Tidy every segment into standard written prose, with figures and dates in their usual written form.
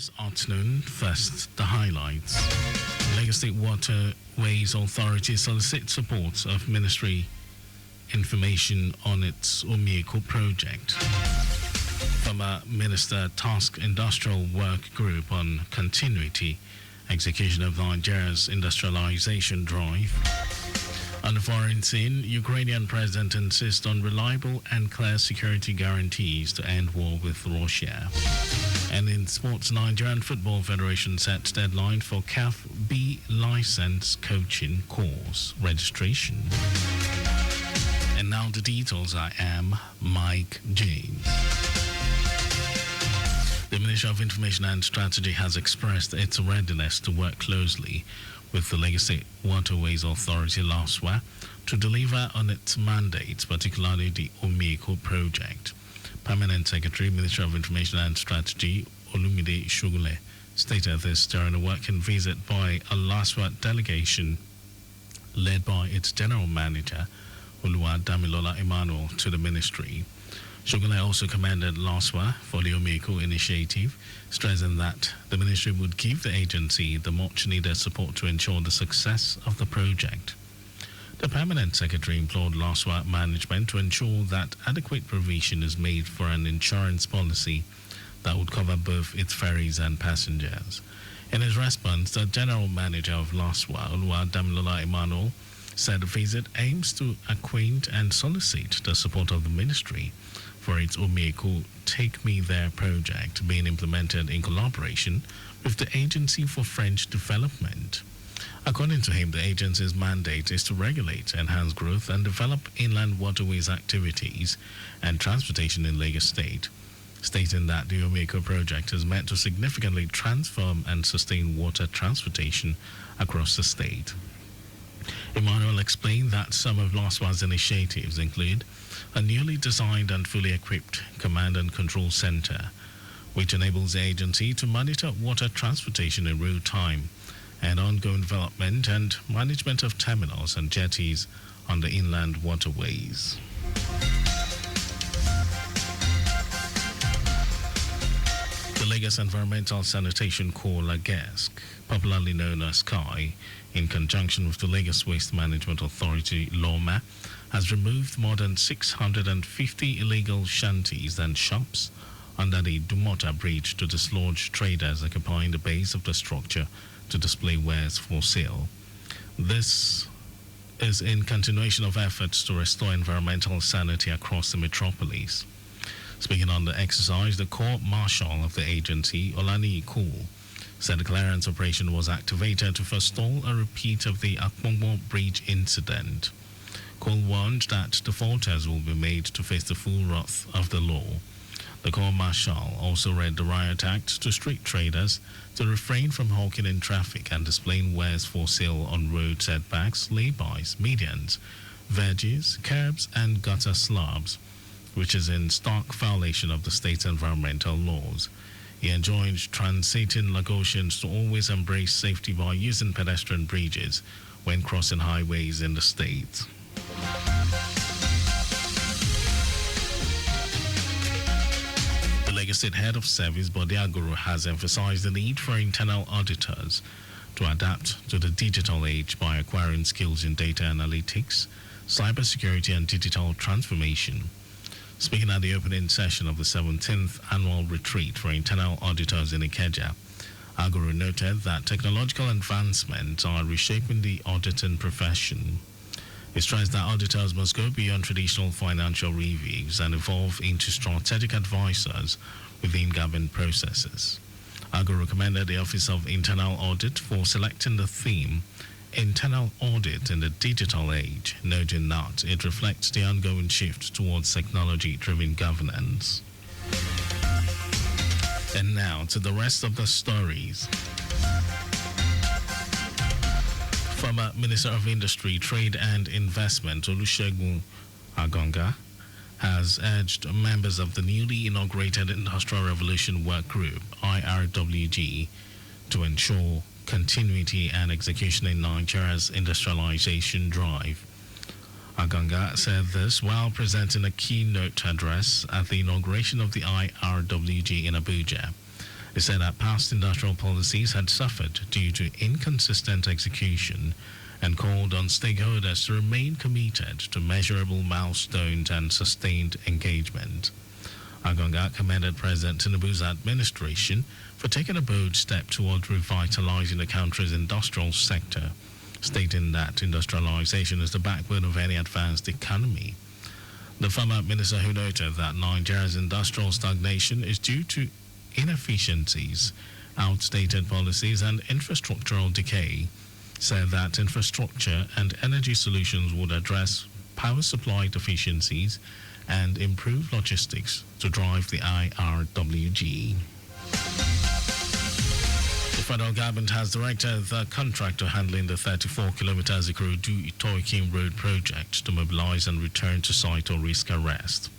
news afternoon. First, the highlights. Lagos State Waterways Authority solicits support of Ministry information on its Omieko project. Former Minister tasked Industrial Work Group on continuity execution of Nigeria's industrialization drive. On the foreign scene, Ukrainian president insists on reliable and clear security guarantees to end war with Russia. And in sports, Nigerian Football Federation sets deadline for CAF B license coaching course registration. And now the details. I am Mike James. The Ministry of Information and Strategy has expressed its readiness to work closely with the Lagos State Waterways Authority LASWA to deliver on its mandates, particularly the Omieko project. Permanent Secretary, Ministry of Information and Strategy, Olumide Shogule, stated this during a working visit by a LASWA delegation led by its General Manager, Oluwadamilola Emmanuel, to the ministry. Shogule also commended LASWA for the Omieko initiative, stressing that the ministry would give the agency the much-needed support to ensure the success of the project. The Permanent Secretary implored LASWA management to ensure that adequate provision is made for an insurance policy that would cover both its ferries and passengers. In his response, the General Manager of LASWA, Oluwadamilola Emmanuel, said the visit aims to acquaint and solicit the support of the ministry for its Omieko Take Me There project being implemented in collaboration with the Agency for French Development. According to him, the agency's mandate is to regulate, enhance growth, and develop inland waterways activities and transportation in Lagos State, stating that the Omieko project is meant to significantly transform and sustain water transportation across the state. Emmanuel explained that some of LASWA's initiatives include a newly designed and fully equipped command and control center, which enables the agency to monitor water transportation in real time, and ongoing development and management of terminals and jetties on the inland waterways. The Lagos Environmental Sanitation Corps, LAGESC, popularly known as SKY, in conjunction with the Lagos Waste Management Authority, LOMA, has removed more than 650 illegal shanties and shops under the Dumota Bridge to dislodge traders occupying the base of the structure to display wares for sale. This is in continuation of efforts to restore environmental sanity across the metropolis. Speaking on the exercise, the Corps Marshal of the agency, Olani Ikul, said the clearance operation was activated to forestall a repeat of the Akpongbo Bridge incident. Cole warned that defaulters will be made to face the full wrath of the law. The Corps Marshal also read the Riot Act to street traders to refrain from hawking in traffic and displaying wares for sale on road setbacks, laybys, medians, verges, curbs, and gutter slabs, which is in stark violation of the state's environmental laws. He enjoined transiting Lagosians to always embrace safety by using pedestrian bridges when crossing highways in the state. The Lagos State Head of Service, Bode Aguru, has emphasized the need for internal auditors to adapt to the digital age by acquiring skills in data analytics, cybersecurity, and digital transformation. Speaking at the opening session of the 17th annual retreat for internal auditors in Ikeja, Aguru noted that technological advancements are reshaping the auditing profession. He stressed that auditors must go beyond traditional financial reviews and evolve into strategic advisors within government processes. Aguru recommended the Office of Internal Audit for selecting the theme Internal Audit in the Digital Age, noting that it reflects the ongoing shift towards technology-driven governance. And now to the rest of the stories. Former Minister of Industry, Trade and Investment, Olusegun Agonga, has urged members of the newly inaugurated Industrial Revolution Work Group, IRWG, to ensure continuity and execution in Nigeria's industrialization drive. Aganga said this while presenting a keynote address at the inauguration of the IRWG in Abuja. He said that past industrial policies had suffered due to inconsistent execution and called on stakeholders to remain committed to measurable milestones and sustained engagement. Agonga commended President Tinubu's administration for taking a bold step toward revitalizing the country's industrial sector, stating that industrialization is the backbone of any advanced economy. The former minister, who noted that Nigeria's industrial stagnation is due to inefficiencies, outdated policies, and infrastructural decay, said that infrastructure and energy solutions would address power supply deficiencies and improve logistics to drive the IRWG. The federal government has directed the contractor handling the 34 kilometers Ikorodu-Itoikin Road project to mobilize and return to site or risk arrest.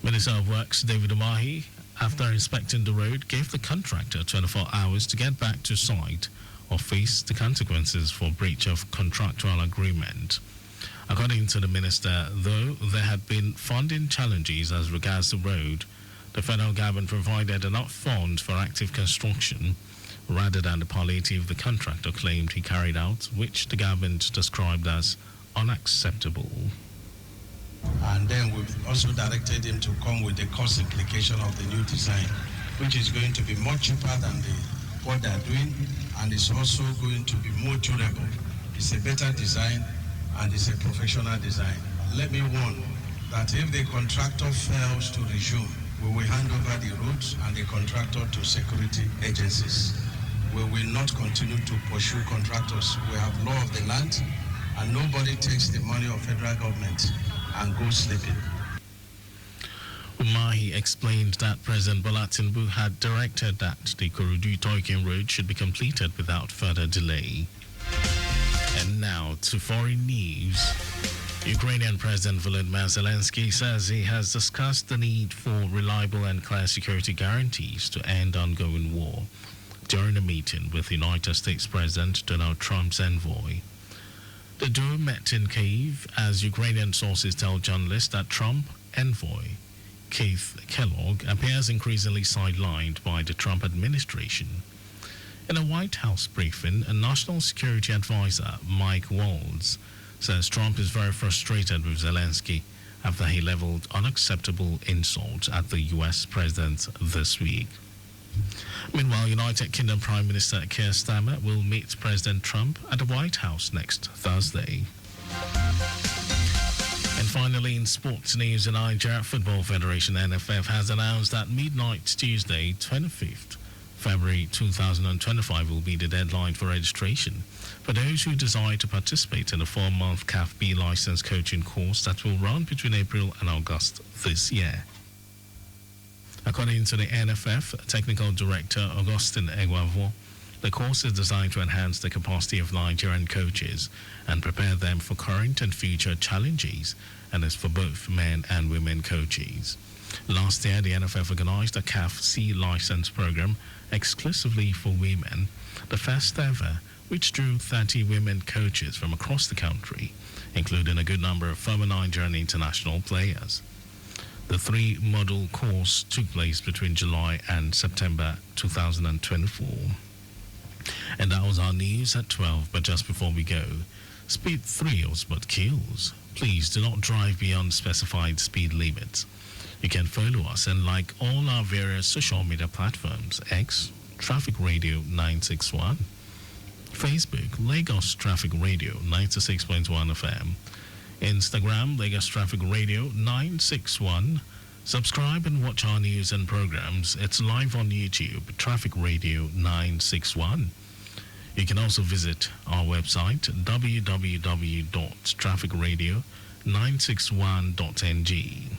Minister of Works David Umahi, after inspecting the road, gave the contractor 24 hours to get back to site or face the consequences for breach of contractual agreement. According to the minister, though there had been funding challenges as regards the road, the federal government provided enough funds for active construction rather than the palliative the contractor claimed he carried out, which the government described as unacceptable. And then we've also directed him to come with the cost implication of the new design, which is going to be much cheaper than what they're doing, and it's also going to be more durable. It's a better design and it's a professional design. Let me warn that if the contractor fails to resume, we will hand over the roads and the contractor to security agencies. We will not continue to pursue contractors. We have law of the land, and nobody takes the money of federal government and goes sleeping. Umahi explained that President Bola Tinubu had directed that the Ikorodu-Itoikin Road should be completed without further delay. And now to foreign news. Ukrainian President Volodymyr Zelensky says he has discussed the need for reliable and clear security guarantees to end ongoing war during a meeting with United States President Donald Trump's envoy. The duo met in Kyiv as Ukrainian sources tell journalists that Trump envoy Keith Kellogg appears increasingly sidelined by the Trump administration. In a White House briefing, a national security advisor, Mike Waltz, says Trump is very frustrated with Zelensky after he leveled unacceptable insults at the U.S. president this week. Meanwhile, United Kingdom Prime Minister Keir Starmer will meet President Trump at the White House next Thursday. And finally, in sports news, the Nigeria Football Federation (NFF) has announced that midnight Tuesday, 25th February 2025 will be the deadline for registration for those who desire to participate in the 4-month CAF B license coaching course that will run between April and August this year. According to the NFF Technical Director Augustine Egwavo, the course is designed to enhance the capacity of Nigerian coaches and prepare them for current and future challenges, and is for both men and women coaches. Last year, the NFF organized a CAF C license program exclusively for women, the first ever, which drew 30 women coaches from across the country, including a good number of former Nigerian international players. The 3-module course took place between July and September 2024. And that was our news at 12, but just before we go, speed thrills but kills. Please do not drive beyond specified speed limits. You can follow us and like all our various social media platforms: X, Traffic Radio 961, Facebook, Lagos Traffic Radio 96.1 FM, Instagram, Lagos Traffic Radio 961. Subscribe and watch our news and programs. It's live on YouTube, Traffic Radio 961. You can also visit our website, www.trafficradio961.ng.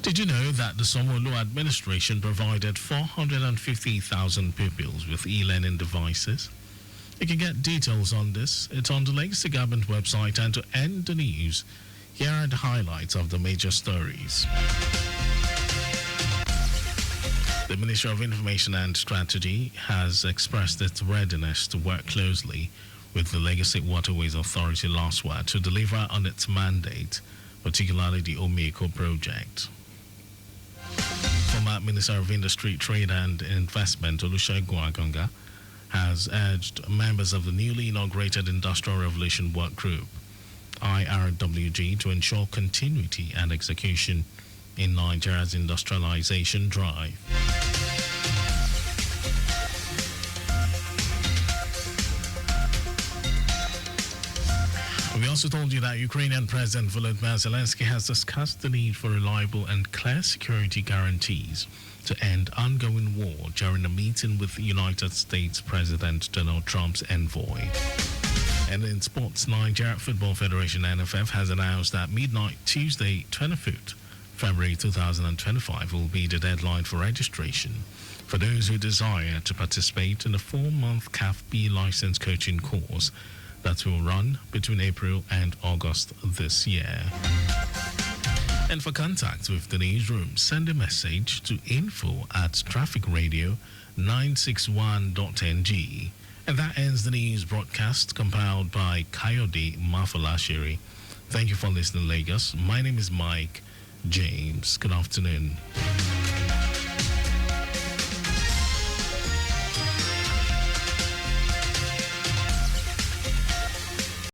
Did you know that the Sanwo-Olu administration provided 450,000 pupils with e-learning devices? You can get details on this. It's on the Legacy Government website. And to end the news, here are the highlights of the major stories. The Ministry of Information and Strategy has expressed its readiness to work closely with the Legacy Waterways Authority LASWA to deliver on its mandate, particularly the Omieko project. Former Minister of Industry, Trade and Investment, Olusegun Agonga, has urged members of the newly inaugurated Industrial Revolution Work Group, IRWG, to ensure continuity and execution in Nigeria's industrialization drive. We also told you that Ukrainian President Volodymyr Zelensky has discussed the need for reliable and clear security guarantees to end ongoing war during a meeting with United States President Donald Trump's envoy. And in sports, Nigeria Football Federation NFF has announced that midnight Tuesday, 25th February 2025 will be the deadline for registration for those who desire to participate in the 4-month CAF B license coaching course that will run between April and August this year. And for contact with the newsroom, send a message to info@trafficradio961.ng. And that ends the news broadcast compiled by Kayode Mafalashiri. Thank you for listening, Lagos. My name is Mike James. Good afternoon.